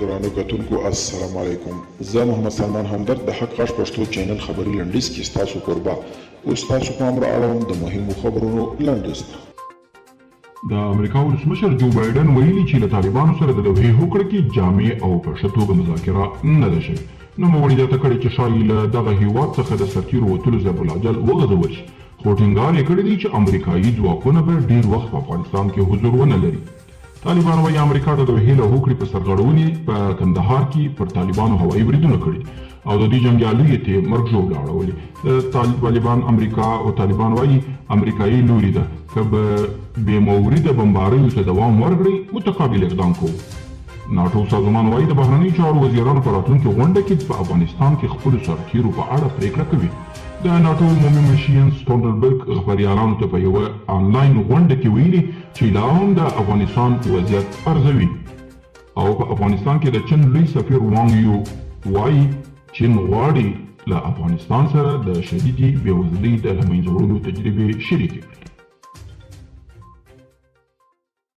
ګرانو کتونکو السلام علیکم. زه محمد سلمان همدرد د حق غږ پښتو چینل خبري لنډیز کې ستاسو کوربه اوس تاسو پام را اړوم د مهمو خبرونو لنډیز ته. د امریکا ولسمشر جو بایدن ویلي چې له طالبانو سره د لوحې هوکړه کې جامع او په ښه توګه مذاکره نه ده شوې. نوموړي زیاته کړې چې ښایي له دغه هېواد څخه د سرتیرو وتلو ضرب العجل وغځول شي، خو ټینګار یې کړی دی چې امریکایي ځواکونه به ډېر وخت په افغانستان کې حضور ونه لري. طالبان وایي امریکا د لوحې له هوکړې په سرغړونې په کندهار کې پر طالبانو هوایي بریدونه کړي او د دې جنګیالیو یې ته مرګ ژوبله اړولې. د طالبان امریکا او طالبان وایي امریکایي لوري ده که به بې موریده بمباریو ته دوام ورکړي متقابل اقدام کوو. ناټو سازمان وایي د بهرنیو چارو وزیرانو په راتلونکې غونډه کې په افغانستان کې خپلو سرتیرو په اړه پریکړه کوي. د ناټو عمومي مشر سټولټنبرګ خبریالانو ته په یوه آنلاین غونډه کې ویلي چې لا هم د افغانستان وضعیت ارزوي او په افغانستان کې د چین لوی سفیر وانګ یو وایي چین غواړي له افغانستان سره د شدیدې بېوزلۍ د له منځه وړلو تجربې شریکې کړي.